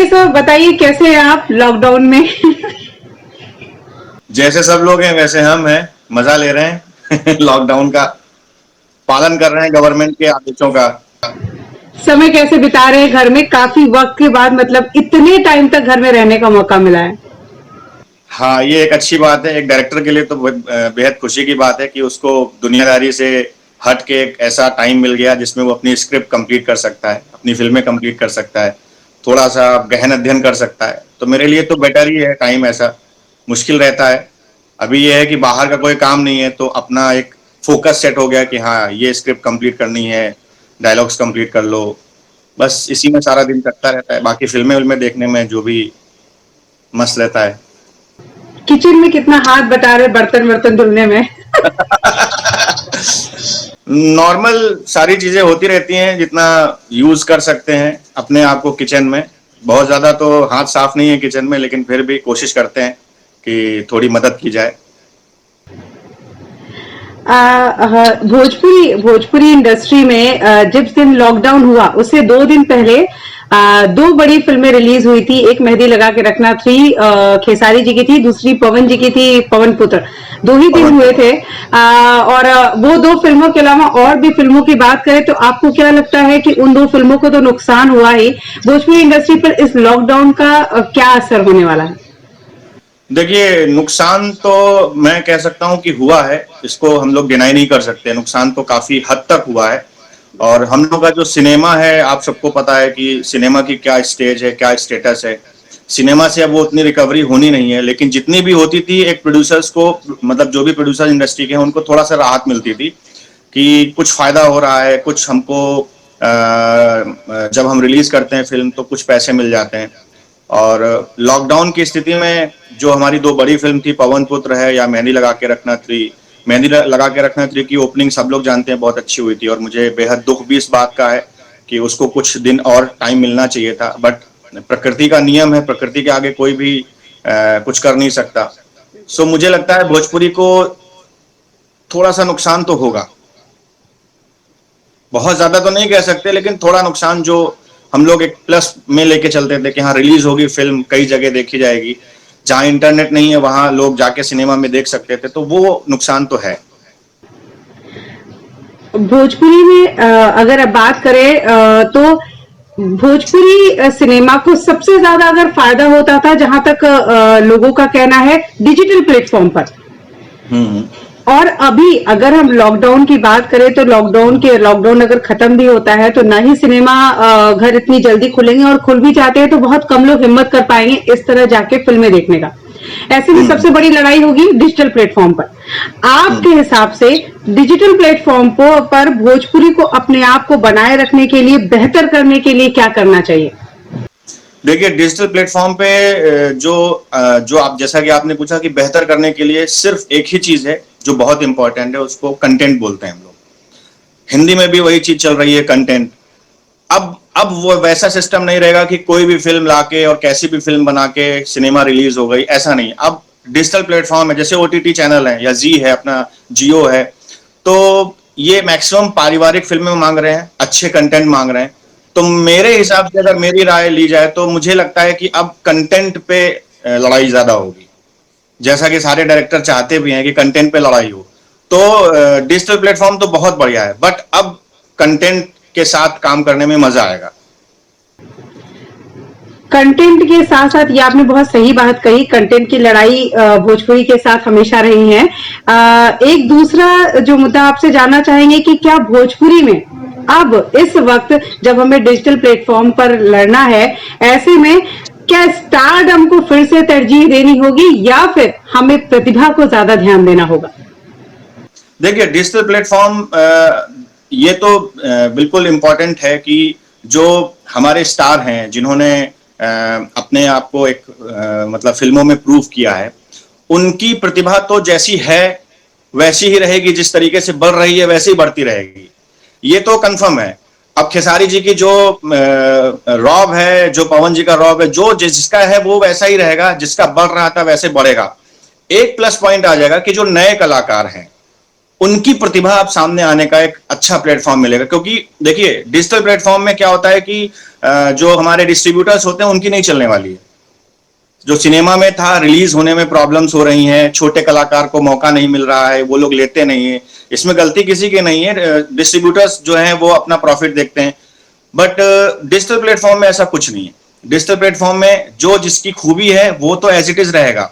सब बताइए कैसे हैं आप लॉकडाउन में? जैसे सब लोग हैं वैसे हम हैं, मजा ले रहे हैं लॉकडाउन का पालन कर रहे हैं, गवर्नमेंट के आदेशों का। समय कैसे बिता रहे हैं घर में? काफी वक्त के बाद मतलब इतने टाइम तक घर में रहने का मौका मिला है। हाँ, ये एक अच्छी बात है। एक डायरेक्टर के लिए तो बेहद खुशी की बात है कि उसको दुनियादारी से हट के एक ऐसा टाइम मिल गया जिसमें वो अपनी स्क्रिप्ट कंप्लीट कर सकता है, अपनी फिल्में कंप्लीट कर सकता है, थोड़ा सा गहन अध्ययन कर सकता है। तो मेरे लिए तो बेटर ही है टाइम ऐसा। मुश्किल रहता है। अभी ये है कि बाहर का कोई काम नहीं है तो अपना एक फोकस सेट हो गया कि हाँ, ये स्क्रिप्ट कंप्लीट करनी है, डायलॉग्स कंप्लीट कर लो। बस इसी में सारा दिन कटता रहता है। बाकी फिल्में देखने में जो भी मस्त रहता है। किचन में कितना हाथ बटा रहे बर्तन वर्तन धुलने में? नॉर्मल सारी चीजें होती रहती हैं जितना यूज कर सकते हैं अपने आप को किचन में। बहुत ज्यादा तो हाथ साफ नहीं है किचन में, लेकिन फिर भी कोशिश करते हैं कि थोड़ी मदद की जाए। भोजपुरी भोजपुरी इंडस्ट्री में जिस दिन लॉकडाउन हुआ उससे 2 दिन पहले दो बड़ी फिल्में रिलीज हुई थी। एक मेहंदी लगा के रखना थी, खेसारी जी की थी, दूसरी पवन जी की थी, पवन पुत्र। 2 ही दिन पवन। हुए थे। और वो 2 फिल्मों के अलावा और भी फिल्मों की बात करें तो आपको क्या लगता है कि उन 2 फिल्मों को तो नुकसान हुआ ही, भोजपुरी इंडस्ट्री पर इस लॉकडाउन का क्या असर होने वाला है? देखिए, नुकसान तो मैं कह सकता हूं कि हुआ है। इसको हम लोग डिनाई नहीं कर सकते। नुकसान तो काफी हद तक हुआ है। और हम लोग का जो सिनेमा है, आप सबको पता है कि सिनेमा की क्या स्टेज है, क्या स्टेटस है। सिनेमा से अब वो उतनी रिकवरी होनी नहीं है, लेकिन जितनी भी होती थी एक प्रोड्यूसर्स को, मतलब जो भी प्रोड्यूसर इंडस्ट्री के हैं उनको थोड़ा सा राहत मिलती थी कि कुछ फायदा हो रहा है, कुछ हमको जब हम रिलीज करते हैं फिल्म तो कुछ पैसे मिल जाते हैं। और लॉकडाउन की स्थिति में जो हमारी 2 बड़ी फिल्म थी, पवन पुत्र है या मेहंदी लगा के रखना थ्री। मेहंदी लगा के रखना थ्री की ओपनिंग सब लोग जानते हैं बहुत अच्छी हुई थी, और मुझे बेहद दुख भी इस बात का है कि उसको कुछ दिन और टाइम मिलना चाहिए था। बट प्रकृति का नियम है, प्रकृति के आगे कोई भी कुछ कर नहीं सकता। सो मुझे लगता है भोजपुरी को थोड़ा सा नुकसान तो होगा। बहुत ज्यादा तो नहीं कह सकते, लेकिन थोड़ा नुकसान जो हम लोग एक प्लस में लेके चलते थे कि हाँ, रिलीज होगी फिल्म, कई जगह देखी जाएगी। जहां इंटरनेट नहीं है वहां लोग जाके सिनेमा में देख सकते थे, तो वो नुकसान तो है। भोजपुरी में अगर अब बात करें तो भोजपुरी सिनेमा को सबसे ज्यादा अगर फायदा होता था, जहां तक लोगों का कहना है, डिजिटल प्लेटफॉर्म पर। हम्म। और अभी अगर हम लॉकडाउन की बात करें तो लॉकडाउन अगर खत्म भी होता है तो ना ही सिनेमा घर इतनी जल्दी खुलेंगे, और खुल भी जाते हैं तो बहुत कम लोग हिम्मत कर पाएंगे इस तरह जाके फिल्में देखने का। ऐसे में सबसे बड़ी लड़ाई होगी डिजिटल प्लेटफॉर्म पर। आपके हम्म। हिसाब से डिजिटल प्लेटफॉर्म पर भोजपुरी को अपने आप को बनाए रखने के लिए, बेहतर करने के लिए क्या करना चाहिए? देखिए, डिजिटल प्लेटफॉर्म पे जो आप, जैसा कि आपने पूछा कि बेहतर करने के लिए सिर्फ एक ही चीज है जो बहुत इंपॉर्टेंट है, उसको कंटेंट बोलते हैं हम लोग। हिंदी में भी वही चीज चल रही है, कंटेंट। अब वो वैसा सिस्टम नहीं रहेगा कि कोई भी फिल्म लाके और कैसी भी फिल्म बना के सिनेमा रिलीज हो गई, ऐसा नहीं। अब डिजिटल प्लेटफॉर्म है, जैसे ओटीटी चैनल है या जी है, अपना जियो है। तो ये मैक्सिमम पारिवारिक फिल्में मांग रहे हैं, अच्छे कंटेंट मांग रहे हैं। तो मेरे हिसाब से अगर मेरी राय ली जाए तो मुझे लगता है कि अब कंटेंट पे लड़ाई ज्यादा होगी। जैसा कि सारे डायरेक्टर चाहते भी हैं कि कंटेंट पे लड़ाई हो। तो डिजिटल प्लेटफॉर्म तो बहुत बढ़िया है, बट अब कंटेंट के साथ काम करने में मजा आएगा। कंटेंट के साथ साथ, ये आपने बहुत सही बात कही, कंटेंट की लड़ाई भोजपुरी के साथ हमेशा रही है। एक दूसरा जो मुद्दा आपसे जानना चाहेंगे कि क्या भोजपुरी में अब इस वक्त जब हमें डिजिटल प्लेटफॉर्म पर लड़ना है, ऐसे में क्या स्टारडम को फिर से तरजीह देनी होगी या फिर हमें प्रतिभा को ज्यादा ध्यान देना होगा? देखिए, डिजिटल प्लेटफॉर्म ये तो बिल्कुल इम्पोर्टेंट है कि जो हमारे स्टार हैं जिन्होंने अपने आप को एक मतलब फिल्मों में प्रूव किया है, उनकी प्रतिभा तो जैसी है वैसी ही रहेगी, जिस तरीके से बढ़ रही है वैसे ही बढ़ती रहेगी। ये तो कंफर्म है। अब खेसारी जी की जो रॉब है, जो पवन जी का रॉब है, जो जिसका है वो वैसा ही रहेगा, जिसका बढ़ रहा था वैसे बढ़ेगा। एक प्लस पॉइंट आ जाएगा कि जो नए कलाकार हैं उनकी प्रतिभा अब सामने आने का एक अच्छा प्लेटफॉर्म मिलेगा। क्योंकि देखिए डिजिटल प्लेटफॉर्म में क्या होता है कि जो हमारे डिस्ट्रीब्यूटर्स होते हैं उनकी नहीं चलने वाली है। जो सिनेमा में था रिलीज होने में प्रॉब्लम्स हो रही हैं, छोटे कलाकार को मौका नहीं मिल रहा है, वो लोग लेते नहीं है, इसमें गलती किसी की नहीं है, डिस्ट्रीब्यूटर्स जो हैं वो अपना प्रॉफिट देखते हैं। बट डिजिटल प्लेटफॉर्म में ऐसा कुछ नहीं है। डिजिटल प्लेटफॉर्म में जो जिसकी खूबी है वो तो एज इट इज रहेगा,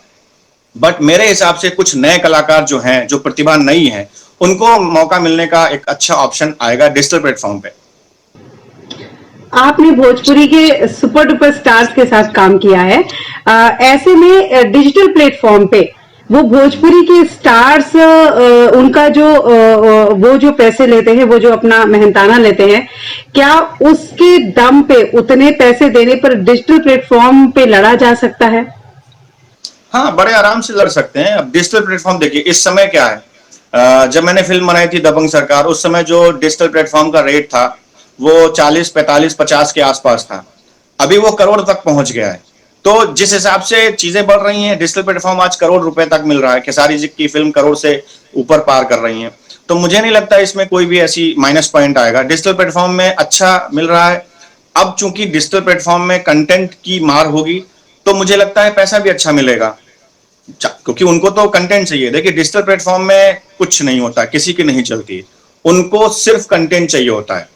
बट मेरे हिसाब से कुछ नए कलाकार जो हैं, जो प्रतिभा नई है, उनको मौका मिलने का एक अच्छा ऑप्शन आएगा डिजिटल प्लेटफॉर्म पे। आपने भोजपुरी के सुपर डुपर स्टार्स के साथ काम किया है। ऐसे में डिजिटल प्लेटफॉर्म पे वो भोजपुरी के स्टार्स उनका जो वो जो पैसे लेते हैं, वो जो अपना मेहनताना लेते हैं, क्या उसके दम पे उतने पैसे देने पर डिजिटल प्लेटफॉर्म पे लड़ा जा सकता है? हाँ, बड़े आराम से लड़ सकते हैं। अब डिजिटल प्लेटफॉर्म देखिए इस समय क्या है, जब मैंने फिल्म बनाई थी दबंग सरकार, उस समय जो डिजिटल प्लेटफॉर्म का रेट था वो 40, 45, 50 के आसपास था। अभी वो करोड़ तक पहुंच गया है। तो जिस हिसाब से चीजें बढ़ रही हैं, डिजिटल प्लेटफॉर्म आज करोड़ रुपए तक मिल रहा है। खेसारी जी की फिल्म करोड़ से ऊपर पार कर रही है। तो मुझे नहीं लगता इसमें कोई भी ऐसी माइनस पॉइंट आएगा। डिजिटल प्लेटफॉर्म में अच्छा मिल रहा है। अब चूंकि डिजिटल प्लेटफॉर्म में कंटेंट की मार होगी, तो मुझे लगता है पैसा भी अच्छा मिलेगा, क्योंकि उनको तो कंटेंट चाहिए। देखिए डिजिटल प्लेटफॉर्म में कुछ नहीं होता, किसी की नहीं चलती, उनको सिर्फ कंटेंट चाहिए होता है।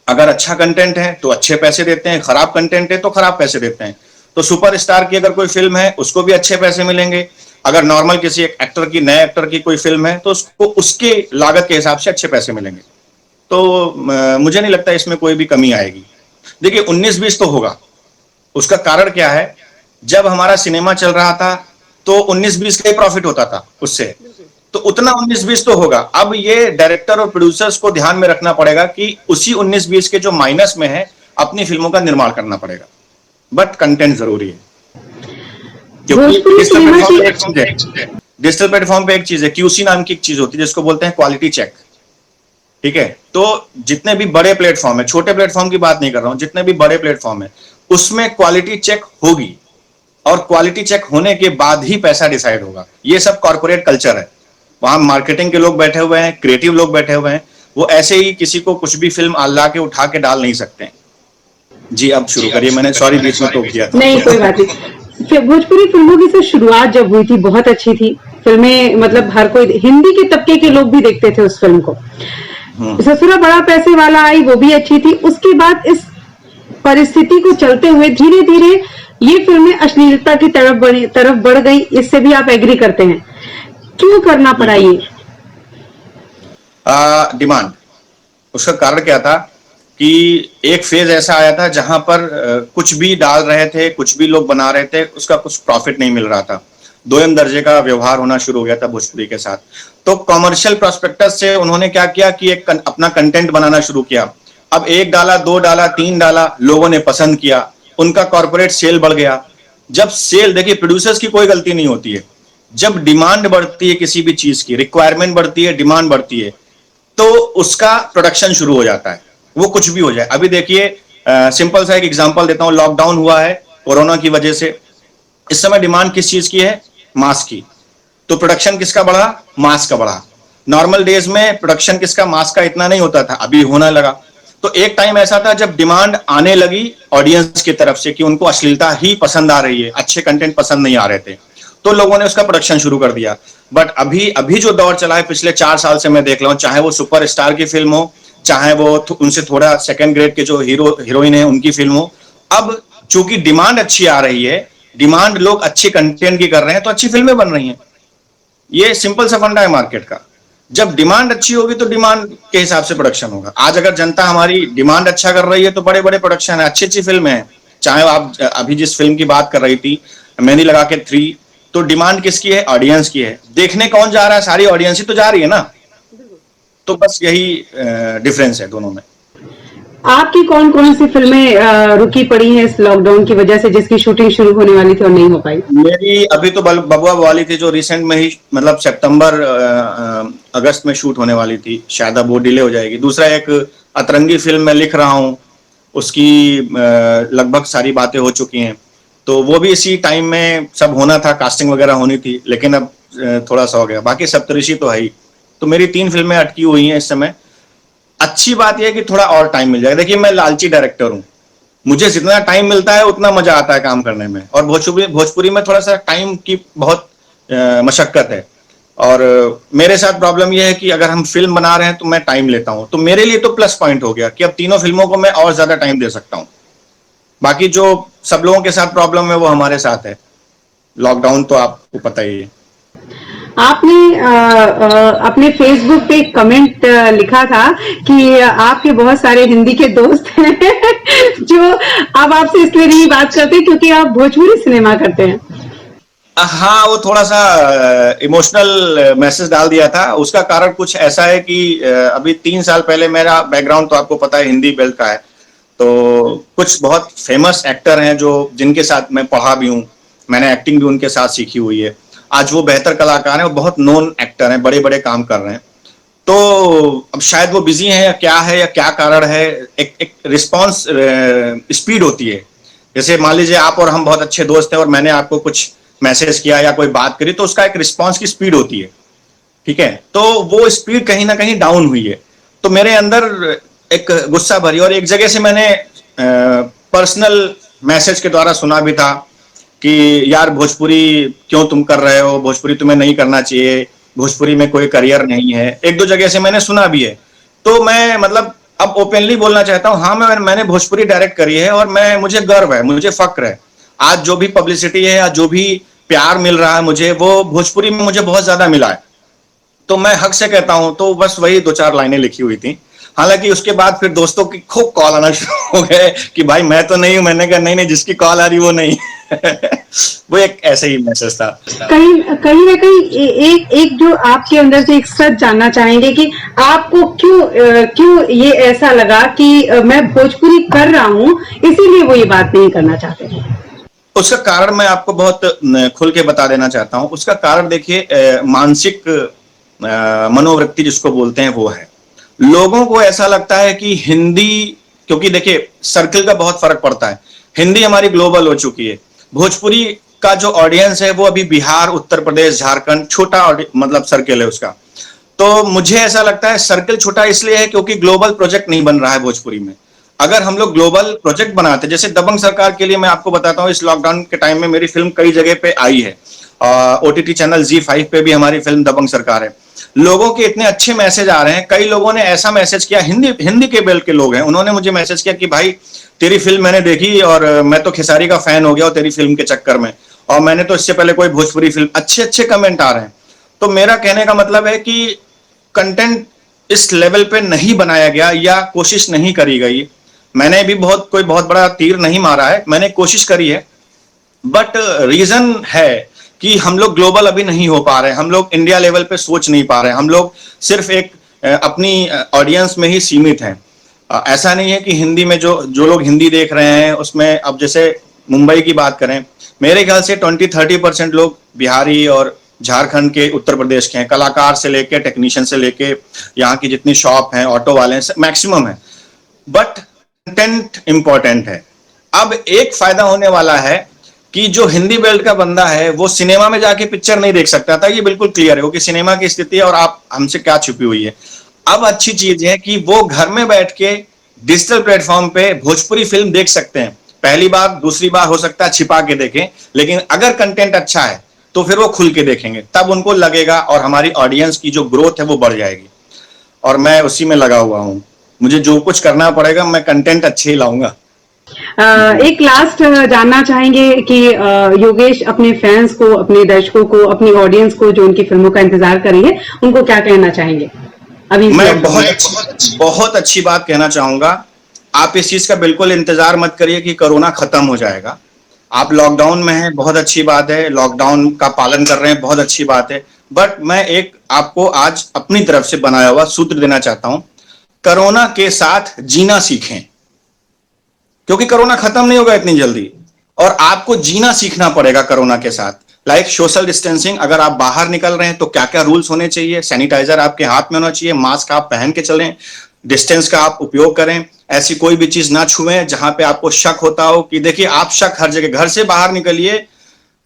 अगर अच्छा कंटेंट है तो अच्छे पैसे देते हैं, खराब कंटेंट है तो खराब पैसे देते हैं। तो सुपरस्टार की अगर कोई फिल्म है उसको भी अच्छे पैसे मिलेंगे। अगर नॉर्मल किसी एक एक्टर की, नए एक्टर की कोई फिल्म है तो उसको उसके लागत के हिसाब से अच्छे पैसे मिलेंगे। तो मुझे नहीं लगता इसमें कोई भी कमी आएगी। देखिए 19-20 तो होगा। उसका कारण क्या है, जब हमारा सिनेमा चल रहा था तो 19-20 का ही प्रॉफिट होता था उससे, तो उतना 19-20 तो होगा। अब ये डायरेक्टर और प्रोड्यूसर्स को ध्यान में रखना पड़ेगा कि उसी 19-20 के जो माइनस में है अपनी फिल्मों का निर्माण करना पड़ेगा। बट कंटेंट जरूरी है, क्योंकि डिजिटल प्लेटफॉर्म पे एक चीज है, क्यूसी नाम की एक चीज होती है जिसको बोलते हैं क्वालिटी चेक। ठीक है, तो जितने भी बड़े प्लेटफॉर्म है, छोटे प्लेटफॉर्म की बात नहीं कर रहा हूं, जितने भी बड़े प्लेटफॉर्म है उसमें क्वालिटी चेक होगी, और क्वालिटी चेक होने के बाद ही पैसा डिसाइड होगा। ये सब कॉर्पोरेट कल्चर है। वहां मार्केटिंग के लोग बैठे हुए हैं, क्रिएटिव लोग बैठे हुए हैं, वो ऐसे ही किसी को कुछ भी फिल्म ला के उठा के डाल नहीं सकते हैं। जी अब शुरू करिए, मैंने सॉरी बीच में टोक दिया था। नहीं कोई बात नहीं। भोजपुरी फिल्मों की से शुरुआत जब हुई थी बहुत अच्छी थी फिल्में, मतलब हर कोई, हिंदी के तबके के लोग भी देखते थे उस फिल्म को। ससुरा बड़ा पैसे वाला आई, वो भी अच्छी थी। उसके बाद इस परिस्थिति को चलते हुए धीरे धीरे ये फिल्में अश्लीलता की तरफ बढ़ गई। इससे भी आप एग्री करते हैं? क्यों करना पड़ा ये? डिमांड। उसका कारण क्या था कि एक फेज ऐसा आया था जहां पर कुछ भी डाल रहे थे, कुछ भी लोग बना रहे थे, उसका कुछ प्रॉफिट नहीं मिल रहा था। दोयम दर्जे का व्यवहार होना शुरू हो गया था भोजपुरी के साथ। तो कॉमर्शियल प्रोस्पेक्टस से उन्होंने क्या किया कि एक अपना कंटेंट बनाना शुरू किया। अब 1 डाला, 2 डाला, 3 डाला, लोगों ने पसंद किया, उनका कॉर्पोरेट सेल बढ़ गया। जब सेल, देखिए प्रोड्यूसर्स की कोई गलती नहीं होती है, जब डिमांड बढ़ती है किसी भी चीज की, रिक्वायरमेंट बढ़ती है, डिमांड बढ़ती है, तो उसका प्रोडक्शन शुरू हो जाता है, वो कुछ भी हो जाए। अभी देखिए सिंपल सा एक एग्जांपल देता हूं, लॉकडाउन हुआ है कोरोना की वजह से। इस समय डिमांड किस चीज की है? मास्क की। तो प्रोडक्शन किसका बढ़ा? मास्क का बढ़ा। नॉर्मल डेज में प्रोडक्शन किसका? मास्क का इतना नहीं होता था, अभी होने लगा। तो एक टाइम ऐसा था जब डिमांड आने लगी ऑडियंस की तरफ से कि उनको अश्लीलता ही पसंद आ रही है, अच्छे कंटेंट पसंद नहीं आ रहे थे, तो लोगों ने उसका प्रोडक्शन शुरू कर दिया। बट अभी जो दौर चला है पिछले 4 साल से मैं देख रहा हूं, चाहे वो सुपरस्टार की फिल्म हो, चाहे वो उनसे थोड़ा सेकंड ग्रेड के जो हीरो हीरोइन है उनकी फिल्म हो, अब चूंकि डिमांड अच्छी आ रही है, डिमांड लोग अच्छे कंटेंट की कर रहे हैं, तो अच्छी फिल्में बन रही हैं। ये सिंपल सा फंडा है मार्केट का। जब डिमांड अच्छी होगी तो डिमांड के हिसाब से प्रोडक्शन होगा। आज अगर जनता हमारी डिमांड अच्छा कर रही है तो बड़े बड़े प्रोडक्शन है, अच्छी अच्छी फिल्में हैं। चाहे आप अभी जिस फिल्म की बात कर रही थी, मेहंदी लगा के 3, तो डिमांड किसकी है? ऑडियंस की है। देखने कौन जा रहा है? सारी ऑडियंस ही तो जा रही है ना। तो बस यही डिफरेंस है दोनों में। आपकी कौन कौन सी फिल्में रुकी पड़ी हैं इस लॉकडाउन की वजह से, जिसकी शूटिंग शुरू होने वाली थी और नहीं हो पाई? मेरी अभी तो बबुआ वाली थी जो रिसेंट में ही, मतलब सितंबर अगस्त में शूट होने वाली थी, शायद अब वो डिले हो जाएगी। दूसरा एक अतरंगी फिल्म मैं लिख रहा हूँ, उसकी लगभग सारी बातें हो चुकी हैं, तो वो भी इसी टाइम में सब होना था, कास्टिंग वगैरह होनी थी, लेकिन अब थोड़ा सा हो गया। बाकी सप्तऋषि तो है ही। तो मेरी 3 फिल्में अटकी हुई हैं इस समय। अच्छी बात यह है कि थोड़ा और टाइम मिल जाएगा। देखिए मैं लालची डायरेक्टर हूं, मुझे जितना टाइम मिलता है उतना मजा आता है काम करने में, और भोजपुरी में थोड़ा सा टाइम की बहुत मशक्कत है। और मेरे साथ प्रॉब्लम यह है कि अगर हम फिल्म बना रहे हैं तो मैं टाइम लेता हूं, तो मेरे लिए तो प्लस पॉइंट हो गया कि अब तीनों फिल्मों को मैं और ज्यादा टाइम दे सकता हूं। बाकी जो सब लोगों के साथ प्रॉब्लम है वो हमारे साथ है। लॉकडाउन तो आपको पता ही है। आपने अपने फेसबुक पे एक कमेंट लिखा था कि आपके बहुत सारे हिंदी के दोस्त हैं जो अब आपसे इसलिए नहीं बात करते क्योंकि आप भोजपुरी सिनेमा करते हैं। हाँ, वो थोड़ा सा इमोशनल मैसेज डाल दिया था। उसका कारण कुछ ऐसा है कि अभी 3 साल पहले, मेरा बैकग्राउंड तो आपको पता है हिंदी बेल्ट का है, तो कुछ बहुत फेमस एक्टर हैं जो जिनके साथ मैं पढ़ा भी हूँ, मैंने एक्टिंग भी उनके साथ सीखी हुई है। आज वो बेहतर कलाकार हैं और बहुत नोन एक्टर हैं, बड़े बड़े काम कर रहे हैं। तो अब शायद वो बिजी हैं या क्या कारण है, एक रिस्पॉन्स स्पीड होती है। जैसे मान लीजिए आप और हम बहुत अच्छे दोस्त हैं और मैंने आपको कुछ मैसेज किया या कोई बात करी, तो उसका एक रिस्पॉन्स की स्पीड होती है, ठीक है। तो वो स्पीड कहीं ना कहीं डाउन हुई है, तो मेरे अंदर एक गुस्सा भरी, और एक जगह से मैंने पर्सनल मैसेज के द्वारा सुना भी था कि यार भोजपुरी क्यों तुम कर रहे हो, भोजपुरी तुम्हें नहीं करना चाहिए, भोजपुरी में कोई करियर नहीं है। एक दो जगह से मैंने सुना भी है। तो मैं मतलब अब ओपनली बोलना चाहता हूं, हाँ मैंने भोजपुरी डायरेक्ट करी है और मुझे गर्व है, मुझे फक्र है। आज जो भी पब्लिसिटी है या जो भी प्यार मिल रहा है मुझे, वो भोजपुरी में मुझे बहुत ज्यादा मिला है, तो मैं हक से कहता हूं। तो बस वही 2-4 लाइनें लिखी हुई थी। हालांकि उसके बाद फिर दोस्तों की खूब कॉल आना शुरू हो गए कि भाई मैं तो नहीं हूं। मैंने कहा नहीं, जिसकी कॉल आ रही वो नहीं वो एक ऐसे ही मैसेज था। कहीं कहीं ना कहीं एक एक जो आपके अंदर से एक सच जानना चाहेंगे कि आपको क्यों ये ऐसा लगा कि मैं भोजपुरी कर रहा हूं, इसीलिए वो ये बात नहीं करना चाहते। उसका कारण मैं आपको बहुत खुल के बता देना चाहता हूं। उसका कारण देखिए, मानसिक मनोवृत्ति जिसको बोलते हैं वो है। लोगों को ऐसा लगता है कि हिंदी, क्योंकि देखिए सर्कल का बहुत फर्क पड़ता है। हिंदी हमारी ग्लोबल हो चुकी है, भोजपुरी का जो ऑडियंस है वो अभी बिहार, उत्तर प्रदेश, झारखंड, छोटा मतलब सर्कल है उसका। तो मुझे ऐसा लगता है सर्कल छोटा इसलिए है क्योंकि ग्लोबल प्रोजेक्ट नहीं बन रहा है भोजपुरी में। अगर हम लोग ग्लोबल प्रोजेक्ट बनाते, जैसे दबंग सरकार के लिए मैं आपको बताता हूँ, इस लॉकडाउन के टाइम में मेरी फिल्म कई जगह पे आई है। OTT चैनल ZEE5 पे भी हमारी फिल्म दबंग सरकार है। लोगों के इतने अच्छे मैसेज आ रहे हैं। कई लोगों ने ऐसा मैसेज किया, हिंदी के बेल्ट के लोग हैं, उन्होंने मुझे मैसेज किया कि भाई तेरी फिल्म मैंने देखी और मैं तो खेसारी का फैन हो गया और तेरी फिल्म के चक्कर में, और मैंने तो इससे पहले कोई भोजपुरी फिल्म। अच्छे अच्छे कमेंट आ रहे हैं। तो मेरा कहने का मतलब है कि कंटेंट इस लेवल पे नहीं बनाया गया या कोशिश नहीं करी गई। मैंने भी कोई बहुत बड़ा तीर नहीं मारा है, मैंने कोशिश करी है, बट रीजन है कि हम लोग ग्लोबल अभी नहीं हो पा रहे हैं। हम लोग इंडिया लेवल पे सोच नहीं पा रहे हैं। हम लोग सिर्फ एक अपनी ऑडियंस में ही सीमित हैं। ऐसा नहीं है कि हिंदी में जो लोग हिंदी देख रहे हैं उसमें, अब जैसे मुंबई की बात करें, मेरे ख्याल से 20-30% लोग बिहारी और झारखंड के, उत्तर प्रदेश के हैं। कलाकार से लेके, टेक्नीशियन से लेके, यहाँ की जितनी शॉप हैं, ऑटो वाले हैं, मैक्सिमम है। बट कंटेंट इंपॉर्टेंट है। अब एक फायदा होने वाला है कि जो हिंदी बेल्ट का बंदा है वो सिनेमा में जाके पिक्चर नहीं देख सकता था, ये बिल्कुल क्लियर है, क्योंकि सिनेमा की स्थिति है और आप हमसे क्या छुपी हुई है। अब अच्छी चीज है कि वो घर में बैठ के डिजिटल प्लेटफॉर्म पे भोजपुरी फिल्म देख सकते हैं। पहली बार, दूसरी बार हो सकता है छिपा के देखें, लेकिन अगर कंटेंट अच्छा है तो फिर वो खुल के देखेंगे, तब उनको लगेगा और हमारी ऑडियंस की जो ग्रोथ है वो बढ़ जाएगी। और मैं उसी में लगा हुआ हूं। मुझे जो कुछ करना पड़ेगा, मैं कंटेंट अच्छे ही लाऊंगा। एक लास्ट जानना चाहेंगे कि योगेश अपने फैंस को, अपने दर्शकों को, अपनी ऑडियंस को जो उनकी फिल्मों का इंतजार कर रही है, उनको क्या कहना चाहेंगे? अभी मैं बहुत अच्छी बात कहना चाहूंगा। आप इस चीज का बिल्कुल इंतजार मत करिए कि कोरोना खत्म हो जाएगा। आप लॉकडाउन में हैं, बहुत अच्छी बात है, लॉकडाउन का पालन कर रहे हैं, बहुत अच्छी बात है। बट मैं एक आपको आज अपनी तरफ से बनाया हुआ सूत्र देना चाहता हूं, कोरोना के साथ जीना सीखें, क्योंकि कोरोना खत्म नहीं होगा इतनी जल्दी और आपको जीना सीखना पड़ेगा कोरोना के साथ। लाइक सोशल डिस्टेंसिंग, अगर आप बाहर निकल रहे हैं तो क्या क्या रूल्स होने चाहिए, सैनिटाइजर आपके हाथ में होना चाहिए, मास्क आप पहन के चलें, डिस्टेंस का आप उपयोग करें, ऐसी कोई भी चीज ना छुएं जहां पे आपको शक होता हो। कि देखिए आप शक हर जगह, घर से बाहर निकलिए,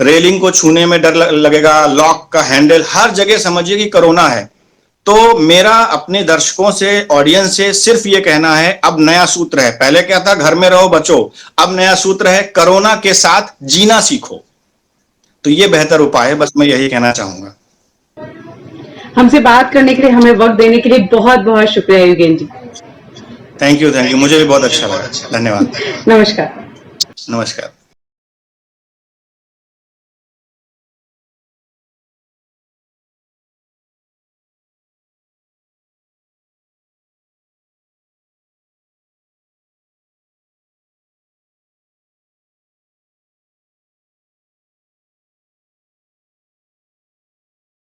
रेलिंग को छूने में डर लगेगा, लॉक का हैंडल, हर जगह समझिए कि कोरोना है। तो मेरा अपने दर्शकों से, ऑडियंस से सिर्फ ये कहना है, अब नया सूत्र है। पहले क्या था, घर में रहो बचो, अब नया सूत्र है, कोरोना के साथ जीना सीखो। तो ये बेहतर उपाय है, बस मैं यही कहना चाहूंगा। हमसे बात करने के लिए, हमें वक्त देने के लिए बहुत बहुत शुक्रिया युगेन जी। थैंक यू, मुझे भी बहुत अच्छा लगा। धन्यवाद। नमस्कार। नमस्कार।